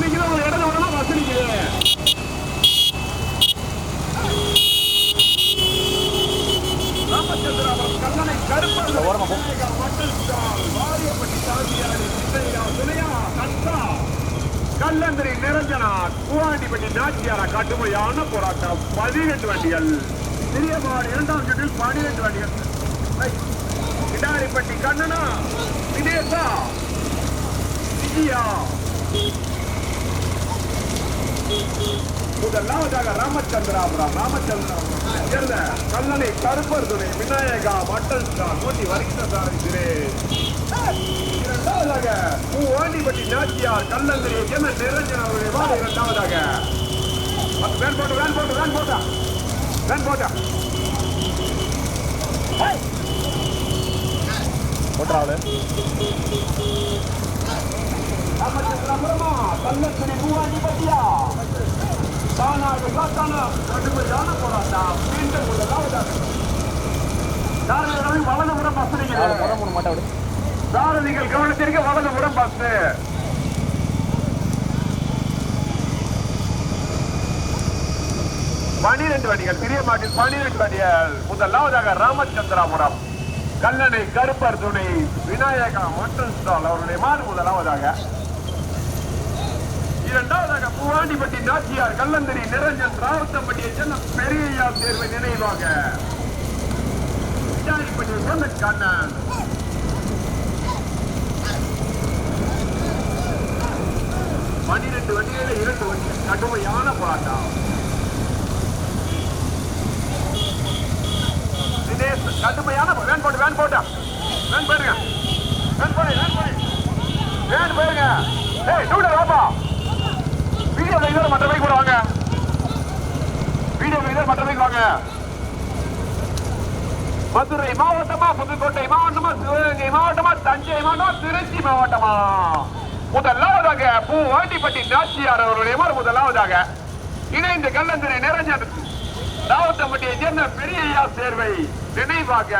நிற்கிது, ஒரு இடத்துல வரலாம் பஸ் நிற்கிது. ராமச்சந்திராபுரம் கல்லணை கருப்பர் மட்டல் ஸ்டால் வாரியப்பட்டி சாமியாடி சின்னையா துணையா கத்தா கல்லந்திரி நிரஞ்சனா கூவாண்டிப்பட்டி நாச்சியாரா கடுமையான போராட்டம். 12 வண்டிகள். சிறியமாடு 2ஆம் சுற்றில் 12 வண்டிகள். கிடாரிப்பட்டி கண்ணனா விதேசா விஜயா முதலாவதாக ராமச்சந்திராபுரம் சேர்ந்த கல்லணை கருப்பர் துணை விநாயகா மட்டல் ஸ்டார் போட்டி வருகின்ற இரண்டாவதாக பூவாண்டிப்பட்டி நாச்சியார் கல்லந்திரி என நிரஞ்சன அவருடைய வாடு. இரண்டாவதாக வேன் போட்டா ராமச்சந்திராபுரமா கல்லந்திரி பூவாண்டிப்பட்டியா கடுமையான போராட்டம். மீண்டும் வலதுபுறம் பஸ் நிற்கிறது. சாரதிகள் கவனத்திற்கு வலதுபுறம் பஸ். பனிரெண்டு வண்டிகள். சிறிய மாட்டில் 12 வண்டிகள். முதலாவதாக ராமச்சந்திராபுரம் கல்லணை கருப்பர் துணை விநாயகா மட்டன் ஸ்டால் அவருடைய மாடு முதலாவதாக. இரண்டாவதாக பூவாண்டிப்பட்டி நாச்சியார் கல்லந்திரி நிரஞ்சன் ராவத்தம்பட்டியை சேர்ந்த பெரியய்யா தேர்வை நினைவாக விசாரிப்பட்டியை சேர்ந்த கண்ணன். 12 வண்டிகளில் 2 வண்டிகள். கடுமையான போராட்டம். கடுமையான வேன் போடுங்க. ஏய் டூட வாப்பா. வீடியோ வைக்கிற மற்ற பைக் வாங்க. மதுரை மாவட்டமா, புதுக்கோட்டை மாவட்டமா, சிவகங்கை மாவட்டமா, தஞ்சை மாவட்டமா, திருச்சி மாவட்டமா? முதலாவதாக பூவாண்டிப்பட்டி நாச்சியார் அவருடைய முதலாவதாக இணைந்து கல்லந்திரி நிரஞ்சன் ராவத்தம்பட்டியை சேர்ந்த பெரியய்யா சேர்வை நினைவாக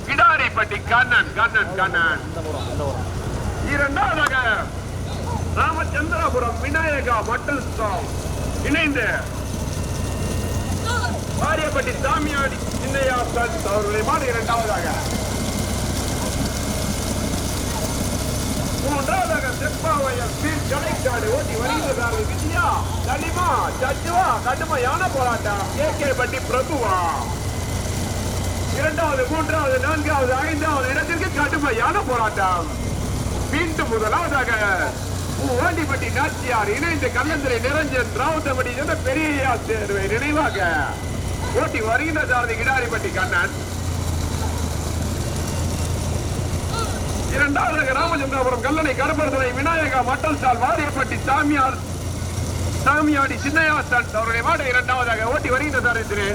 கிடாரிப்பட்டி கண்ணன். இரண்டாவதாக ராமச்சந்திராபுரம் விநாயகா மட்டல் ஸ்டால் இணைந்து வாரியப்பட்டி சாமியாடி சின்னையா அவர்களுடைய மாடு. இரண்டாவதாக. மூன்றாவதாக செப்பாவையர் ஸ்பீட் கலைக்காடு ஓட்டி வருகிறார்கள் விஜயா தலிமா சச்சுவா. கடுமையான போராட்டம். கேகேபட்டி பிரபுவா. இரண்டாவது, மூன்றாவது, நான்காவது, ஐந்தாவது இடத்திற்கு கடுமையான போராட்டம். மீண்டும் முதலாவதாக பூவாண்டிப்பட்டி நாச்சியார் இணைந்து கல்லந்திரி நிரஞ்சன் ராவத்தம்பட்டி சேர்ந்த பெரியய்யா சேர்வை நினைவாக ஓட்டி வருகின்ற சாரதி கிடாரிப்பட்டி கண்ணன். இரண்டாவதாக ராமச்சந்திராபுரம் கல்லணை கருப்பர் துணை விநாயகா மட்டல் ஸ்டால் வாரியப்பட்டி சாமியாடி சின்னையா ஸ்டால் அவருடைய மாடு. இரண்டாவதாக ஓட்டி வருகின்ற சாரதி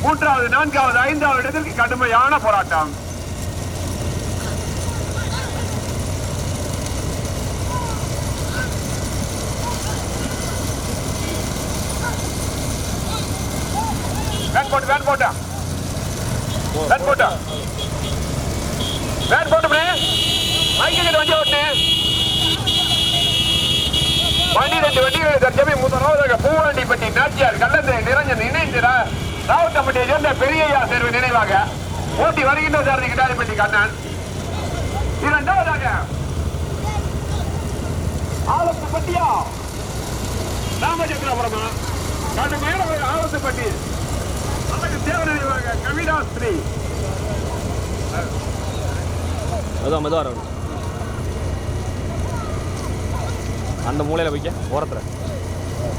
மூன்றாவது, நான்காவது, ஐந்தாவது இடத்திற்கு கடுமையான போராட்டம். வேன் போட்டா வண்டி ஓட்டு. 12 வண்டிகள் தற்சமயம். முதலாவதாக பூவாண்டிப்பட்டி நாச்சியார் கல்லந்திரி நிரஞ்சன் இணைந்து ராவத்தம்பட்டியை சேர்ந்த பெரியய்யா சேர்வு நினைவாக ஓட்டி வருகின்ற சாரதி கிடாரிப்பட்டி கண்ணன். இரண்டாவதாக ஆலத்துப்பட்டியா ராமச்சந்திராபுரமா கடுமையான ஆலத்துப்பட்டி அதற்கு தேவை நினைவாக கவிதாஸ்ரீ. அந்த மூலையில வைக்க ஓரத்துல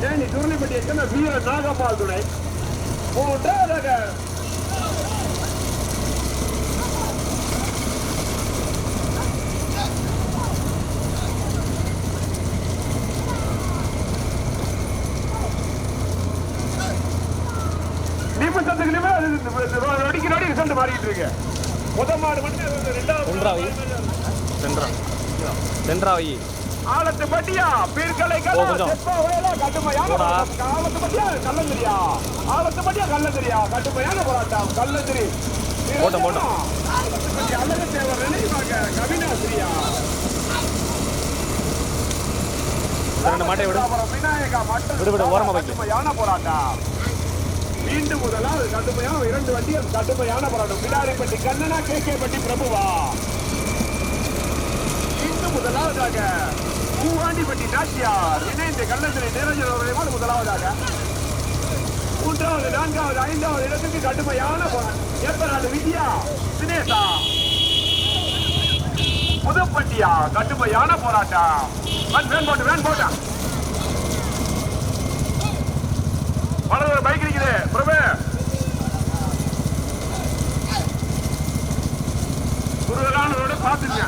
தேனி துருளிப்பட்டியை சேர்ந்த வீர நாகபால் துணை. மூன்றாவதாக நிமிஷத்துக்கு நிமிஷம் அடிக்க ரிசல்ட் மாறிட்டு இருக்கு. முதல் மாடு மட்டும் 2வது சென்ட்ரா வை. சென்ட்ரா வை. ஆலத்து பட்டியா பீர்க்கலை கொஞ்சம். கடுமையான ஆலத்து பட்டியா கல்லந்திரியா கடுமையான போராட்டம் கல்லந்திரி போட்டோம். அழகு தேவர் நினைவாக கவினாசிரியா ரெண்டு மாட்டை விடு. விநாயகா விடு ஓரமா வைக்க. கடுமையான போராட்டம் மீண்டும் முதலாவது கடுமையான 2 வண்டிகள் கடுமையான போராட்டம் பிடாரிப்பட்டி கண்ணனா கேகேப்பட்டி பிரபுவா மீண்டும் முதலாவதாக பூவாண்டிப்பட்டி நாச்சியார் இணைந்து கள்ளந்திரை நிரஞ்சன் முதலாவதாக 3வது 4வது 5வது இடத்துக்கு கடுமையான போராட்டம் ஏற்பநாடு வித்யா தினேசா புதுப்பட்டியா கடுமையான போராட்டம் வேன் போட்டா வலது பைக் இருக்குது பிரபு குருகலான ரோடு பார்த்துங்க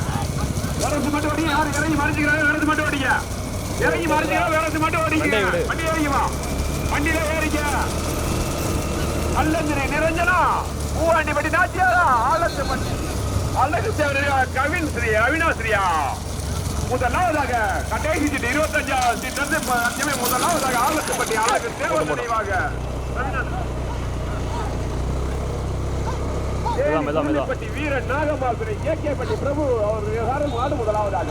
வேறத்து மட்டும் ஓடிங்க யாரும் இறங்கி மறைஞ்சிக்கிறாங்க வேறத்து மட்டும் ஓடிங்க இறங்கி மறைஞ்சிக்கிறாங்க வேறத்து மட்டும் ஓடிங்க வண்டி ஏறிக்குமா வண்டியில ஏறிக்க அல்லந்திரி நிரஞ்சனா பூவாண்டிப்பட்டி நாச்சியாரா ஆலத்து பட்டி அழகு தேவரையா கவின் ஸ்ரீ அவினாஸ்ரீயா முதலாவதாக கடைசி சீட்டு 25 சீட்டு முதலாவதாக ஆலத்துப்பட்டி அழகு தேவர் நினைவாக வீரன் நாகமாசுரை கேகேப்பட்டி பிரபு அவர் நாடு முதலாவதாக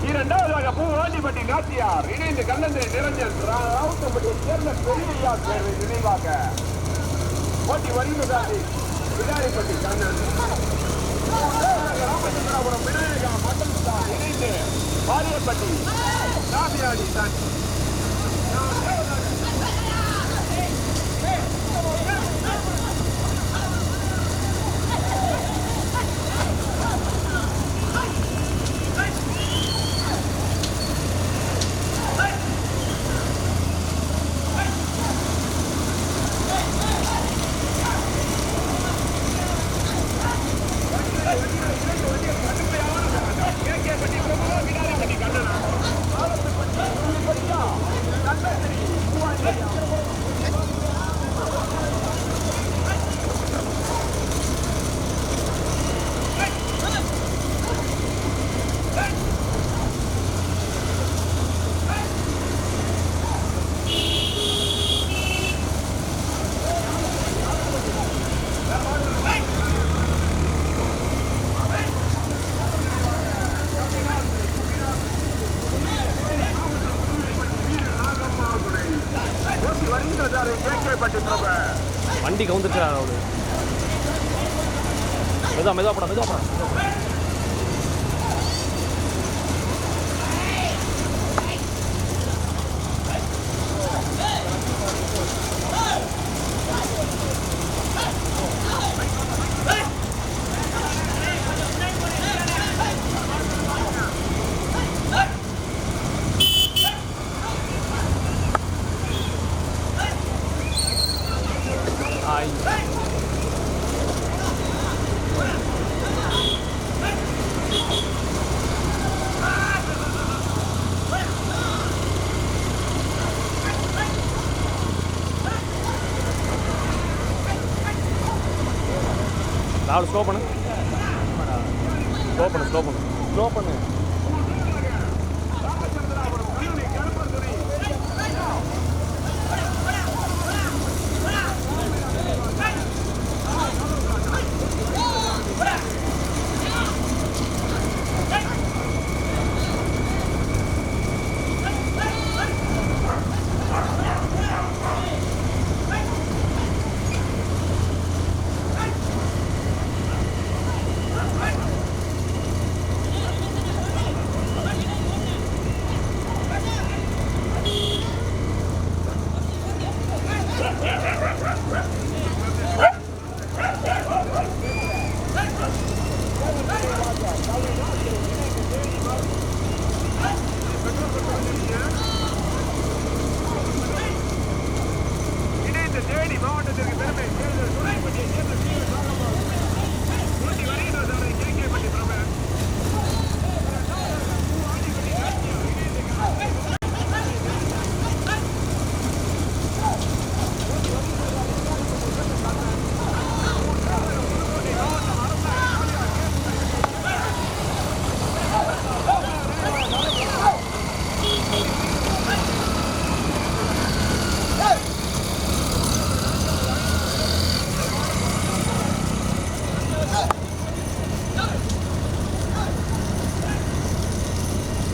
2வது பூவாண்டிப்பட்டி நாச்சியார் இணைந்து கல்லந்திரி நிரஞ்சன் ராவுத்தப்பட்டியை சேர்ந்த பெரியா தேர்வை நினைவாக போட்டி வருகிறதாண்டி விடாரிப்பட்டி கண்ணன் ராமச்சந்திராபுரம் விநாயகா மட்டன் இணைந்து வாரியப்பட்டி ராமியாடி தான் வண்டி கவுந்துட்டு அவரு மெதுவா போடா ராகுல் ஸ்லோ பண்ணு.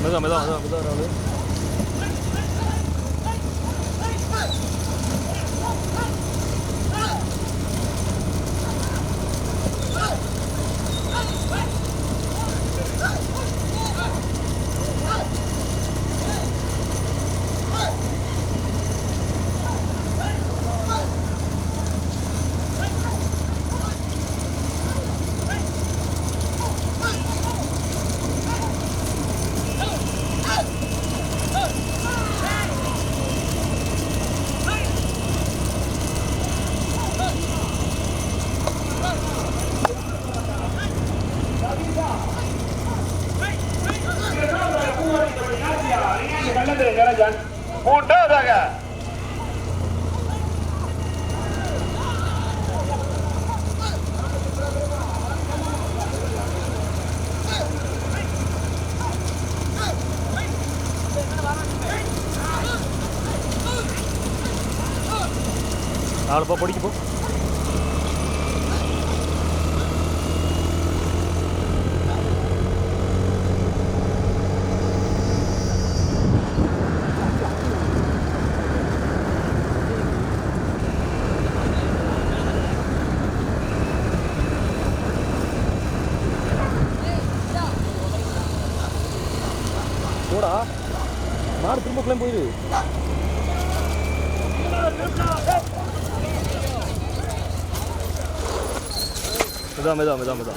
மெதுவா மெதுவா மெதுவா மெதுவா ராகுல். மூன்றாவதாக ராகுல் போ பொடிக்கு போ. போடா மாடு திரும்ப கிளம்பி போயிரு. மெதுவா மெதுவா மெதுவா மெதுவா.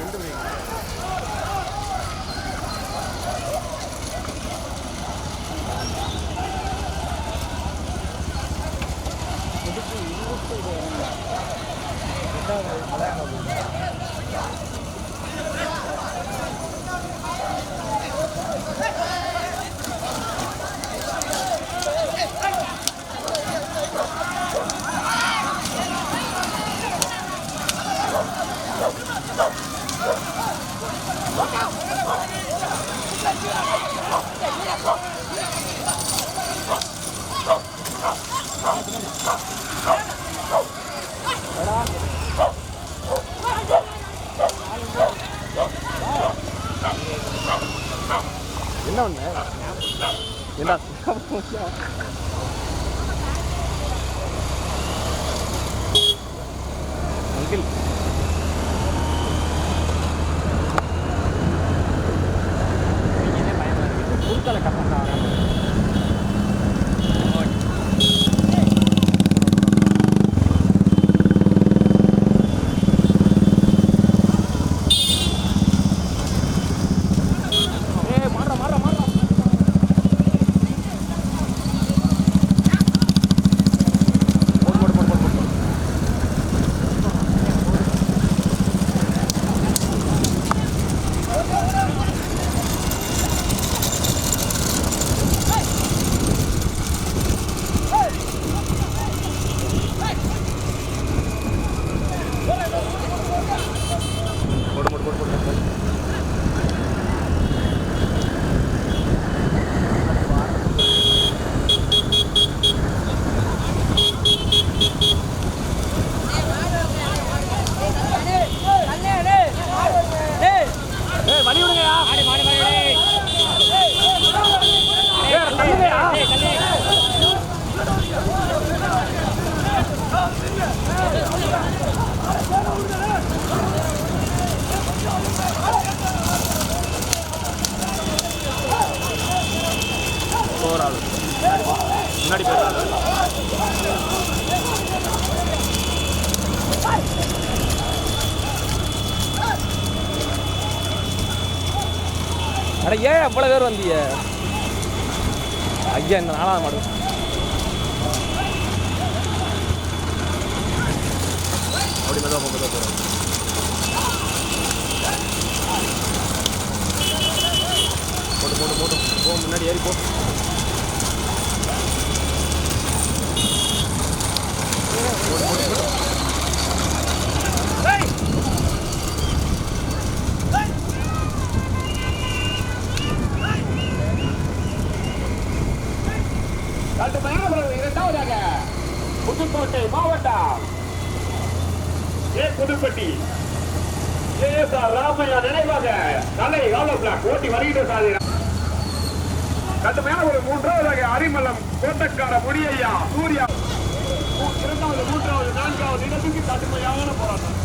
என்ன ஒண்ணு என்ன அங்கிள் குறுக்கால கட்டா வழி விடுங்கயா. போறாள் முன்னாடி போறாள். அட ஏன் அவ்வளோ பேர் வந்தீங்க ஐயா? இந்த 4வது மாடு அப்படி மெதுவாக போகிறோம். போட்டு போட்டு போட்டு போ, முன்னாடி ஏறி போ. இரண்டாவதாக புதுக்கோட்டை மாவட்டம் புதுப்பட்டி ராமையா நினைவாக கலை பிளாக் ஓட்டி வருகின்ற சாதி கடுமையான ஒரு மூன்றாவது அரிமளம் கோட்டக்கார முடியா சூர்யா இரண்டாவது மூன்றாவது நான்காவது இடத்துக்கு கடுமையான போராட்டம்.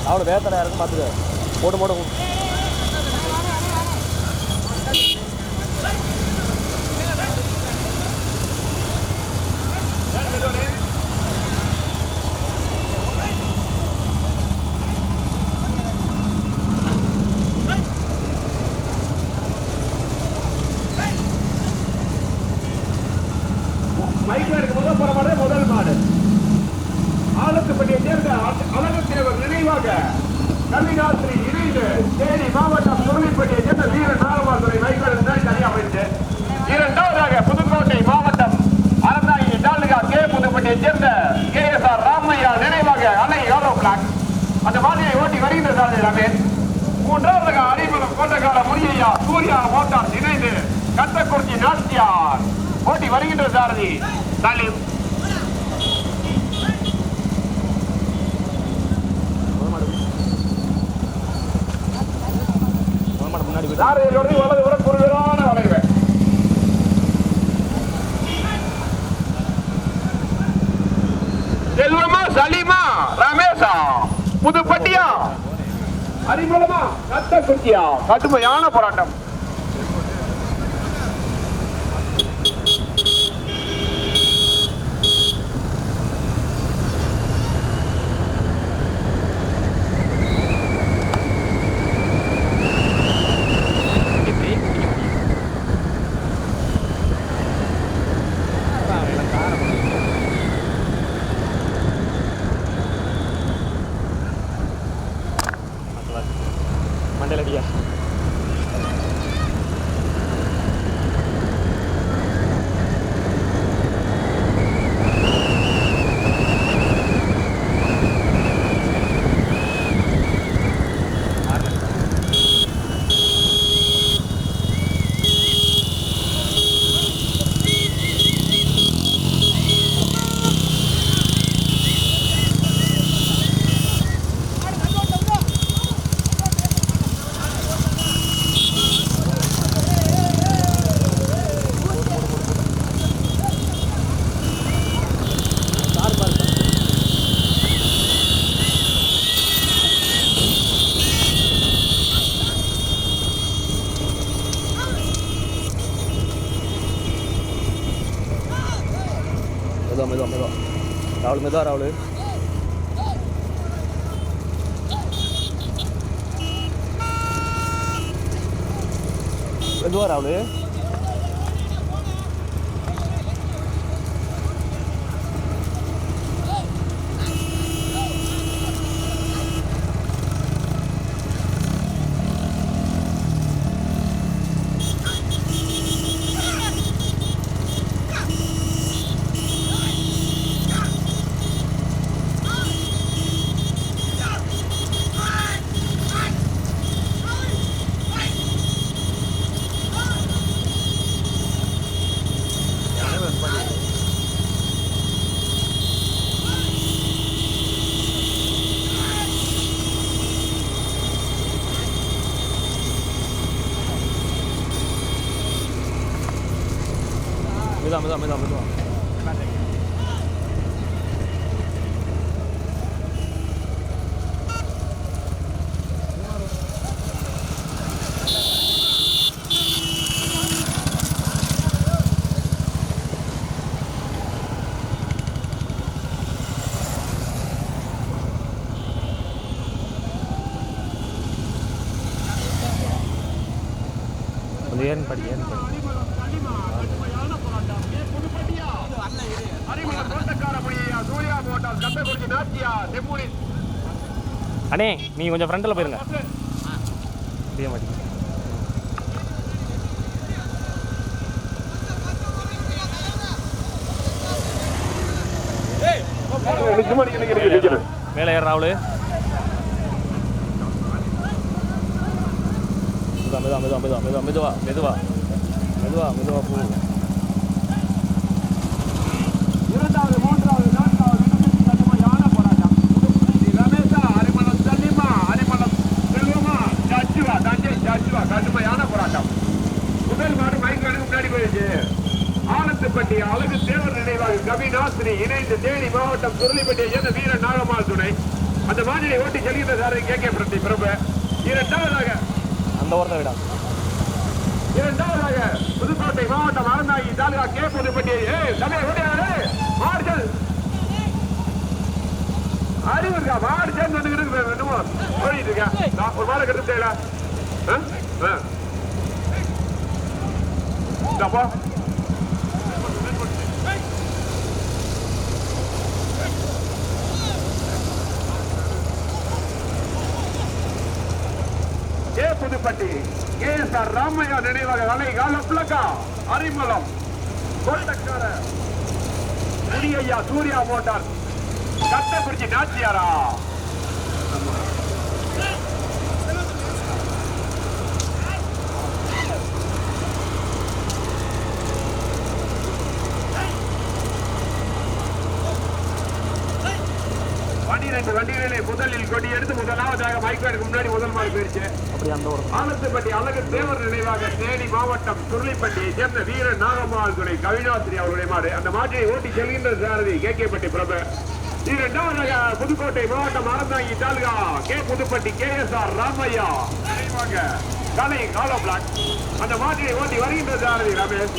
அவ்வளோ வேத்தனை யாருக்கும் பார்த்துக்க போட்டு போடும். மைக்கேலுக்கு முதல் புறமாடு முதல் மாடு ஆலத்துப்பட்டியை சேர்ந்த அழகத்தேவர் நினைவாக கல்விகாசிரி இணைந்து தேனி மாவட்டம் சுருளிப்பட்டியை சேர்ந்த வீர நாகமாதுரை மைக்கேல் தனியாக அமைந்து இரண்டாவதாக புதுக்கோட்டை மாவட்டம் அறந்தாங்கி தாலுகா கே புதுப்பட்டியை சேர்ந்த KSR ராமையா நினைவாக அலை யாரோ பிளாக் அந்த மாதிரியை ஓட்டி வருகின்ற சாலை ரமேஷ். மூன்றாவதாக அரிமளம் கோட்டக்கார முனியா சூர்யா மோட்டார் இணைந்து கத்தக்குறிச்சி நாச்சியார் ஓட்டி வருகின்ற சாரதி தாலிம். சாரதியோடு வலது புறம் குறுகலான வளைவு. செல்வமா சலீமா ரமேஷா புதுப்பட்டியா அரிமளமா கத்தக்குறிச்சியா கடுமையான போராட்டம். மண்டலடியா மெதுவா ராகுல் மெதுவா ராகுல் மெதுவா ராகுல் மெதுவா கொஞ்சம் ஏன் படி அண்ணே நீங்கள் கொஞ்சம் ஃப்ரண்டில் போயிருங்க தெரிய மாட்டேங்குது. மேலே ஏற ராகுல் மெதுவா போ. இரண்டாவது மூன்றாவது நான்காவது கடுமையான போராட்டம். ரமேஷா அரிமளம் சல்லிமா சுருளிப்பட்டியை சேர்ந்த வீரன் நாகம்மாள் துணை. அந்த மாநிலை ஓட்டி செல்கின்ற சாரதி KK பிரபு. இரண்டாவதாக புதுக்கோட்டை மாவட்டம் அறந்தாங்கி தாலுகா கே புதுப்பட்டியை மாடுகள் அறிவு இருக்கா? மாடு சேர்ந்து வந்துக்கிட்டு ஓடிட்டு இருக்கேன். ஒரு மாலை கட்டு தேவையில்ல. கே புதுப்பட்டி KSR ராமையா நினைவாக அலை காலப்லக்கா அரிமளம் கோட்டக்கார முனியையா சூர்யா மோட்டார் கட்டக்குறிச்சி நாச்சியாரா. வண்டிகளிலே முதலில் கொடி எடுத்து முதலாவதாக மைக்கேடுக்கு முன்னாடி முதல் மாறி போயிருச்சு. ஆலத்துப்பட்டி அழகு தேவர் நினைவாக தேனி மாவட்டம் சுருளிப்பட்டியை சேர்ந்த வீரன் நாகம்மாள் துணை கவினாசிரி அவருடைய மாடு. அந்த மாட்டினை ஓட்டி செல்கின்ற சாரதி KK பிரபு. இரண்டாவதாக புதுக்கோட்டை மாவட்டம் அறந்தாங்கி தாலுகா கே புதுப்பட்டி KSR ராமையா நினைவாக கலை காலோ பிளாக். அந்த மாட்டினை ஓட்டி வருகின்ற சாரதி ரமேஷ்.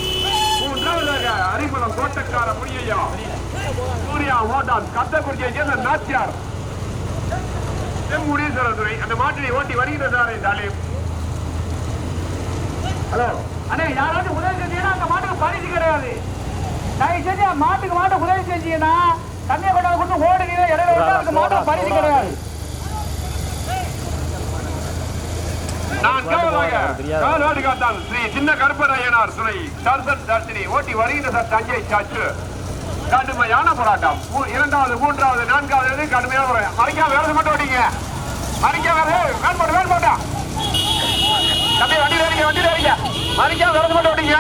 மூன்றாவதாக அரிமளம் கோட்டக்கார முனியையா சூர்யா மோட்டார் கத்தக்குறிச்சியை சேர்ந்த நாச்சியார் முனீஸ்வரர் துறை. அந்த மாட்டினை ஓட்டி வருகின்ற சாரதி தாலிம். ஹலோ அண்ணே, யாராவது உதவி செஞ்சீங்கன்னா அந்த மாட்டுக்கு பரிசு கிடையாது. தயவு செஞ்சு மாட்டுக்கு உதவி செஞ்சீங்கன்னா தண்ணியை கொண்டாந்து கொண்டு ஓடுனீங்க இடையில அந்த மாட்டுக்கு பரிசு கிடையாது. கால்வாடி காத்தான் ஸ்ரீ சின்ன கருப்பராயனார் துணை தர்சன் தர்ஷினி ஓட்டி வருகின்ற தஞ்சை சாச்சு. கடுமையான போராட்டம். இரண்டாவது, மூன்றாவது, நான்காவது கடுமையான போராட்டம். மறைக்காம வேறது மட்டும் ஓட்டிங்க. மறைக்காம வேன் போட்டா தம்பி வண்டியில இருக்க. மறைக்காம வேறது மட்டும் ஓட்டிங்க.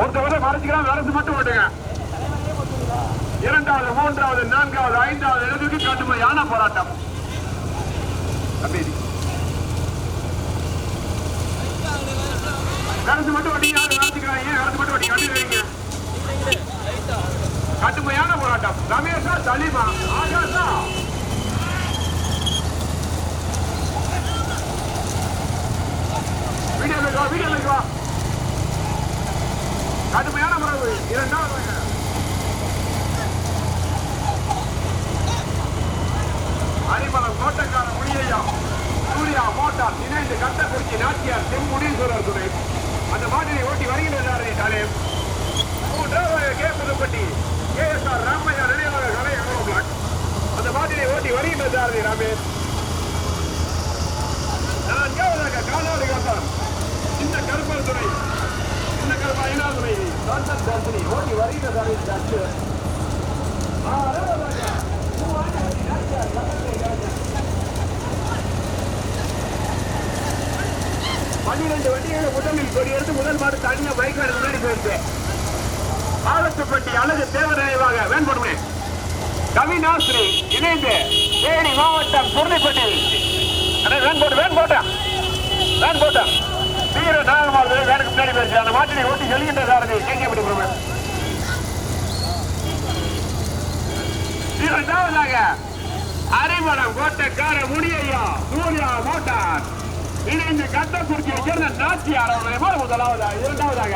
ஒருத்தவரை மறைச்சிக்கலாம், வேறது மட்டும் ஓட்டுங்க. இரண்டாவது, மூன்றாவது, நான்காவது, ஐந்தாவது இடத்துக்கு கடுமையான போராட்டம். வேறது மட்டும் ஓட்டிங்க. வேறது மட்டும் ஓட்டி கண்டிப்பாங்க. கடுமையான போராட்டம். ரமேஷா சலீமா ஆகாஷா வீடியோ கடுமையான முறை. இரண்டாவது அரிமளம் கோட்டக்கார முனியையா சூர்யா மோட்டார் இணைந்து கட்டக்குறிச்சி நாச்சியார் முனீஸ்வரர் துணை. அந்த மாட்டினை ஓட்டி வருகின்றாரே தாலேம். மூன்றாவது கே புதுப்பட்டி KSR ராமையா நினைவாக கலை காலோ பிளாக். அந்த மாட்டினை ஓட்டி வருகின்றாரே ரமேஷ். நான்காவதாக காலாடு காத்தான் இந்த கருப்பர் துணை ஐநாதுரை தர்ஷினி ஓட்டி வருகின்றாரே சாச்சு. 12 வண்டிகளை முதலில் கொடி எடுத்து முதல் மாடு தனியா பைக் முன்னாடி போயிருக்கு. ஆலத்துப்பட்டி அழகு தேவர் நினைவாக வேன் போடுமே கவினாஸ்ரீ இணைந்து தேனி மாவட்டம் சுருளிப்பட்டி வேன் போட்டா வீர நாகம்மாள் வேனுக்கு முன்னாடி போயிருக்கு. அந்த மாட்டினை ஓட்டி செல்கின்ற சாரதி KK பிரபு. இரண்டாவதாக அரிமளம் கோட்டக்கார முனியையா சூர்யா மோட்டார் இணைந்து கட்டக்குறிச்சியை சேர்ந்த நாச்சியார் அவருடைய மாடு முதலாவதாக. இரண்டாவதாக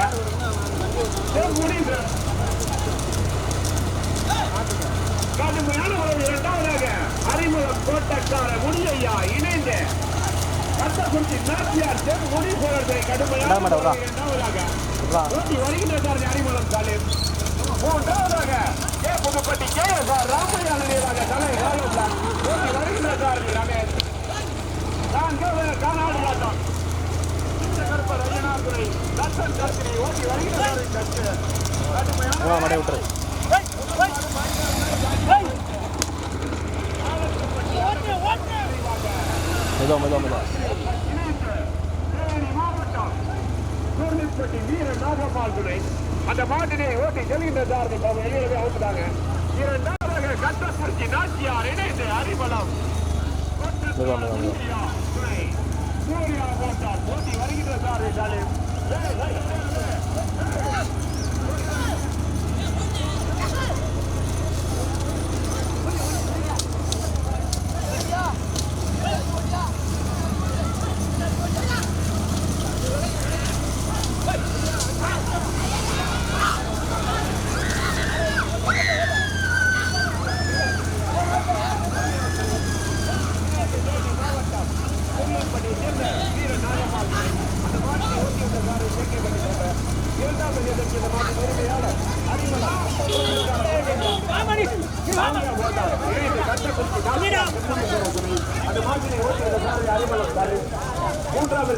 கடுமையான உறவு. இரண்டாவதாக அரிமளம் கோட்டக்கார முனியையா இணைந்து கட்டக்குறிச்சி நாச்சியார் முனீஸ்வரர் கடுமையான இரண்டாவதாக ஓட்டி வருகின்ற சாரதி அரிமளம் சாலிம். மூன்றாவதாக கே புதுப்பட்டி KSR ராமையா நினைவாக கலை காலோ பிளாக் ஓட்டி வருகின்ற சாரதி ரமேஷ். நான்காவது காலாடு காத்தான் இந்த கருப்பர் ஐயனார்துரை தர்ஷன் தர்ஷினி ஓட்டி வருகின்ற சாரதி கட்சி. கடுமையான வீரன் நாகம்மாள் துணை. அந்த மாட்டினை ஓட்டி செல்கின்ற சாரதி அவுட்டாங்க. இரண்டாவதாக கட்டக்குறிச்சி நாச்சியார் இணைந்து அரிமளம் சூர்யா போட்டார் போட்டி வருகின்ற சார் சாலிம் மூன்றாவது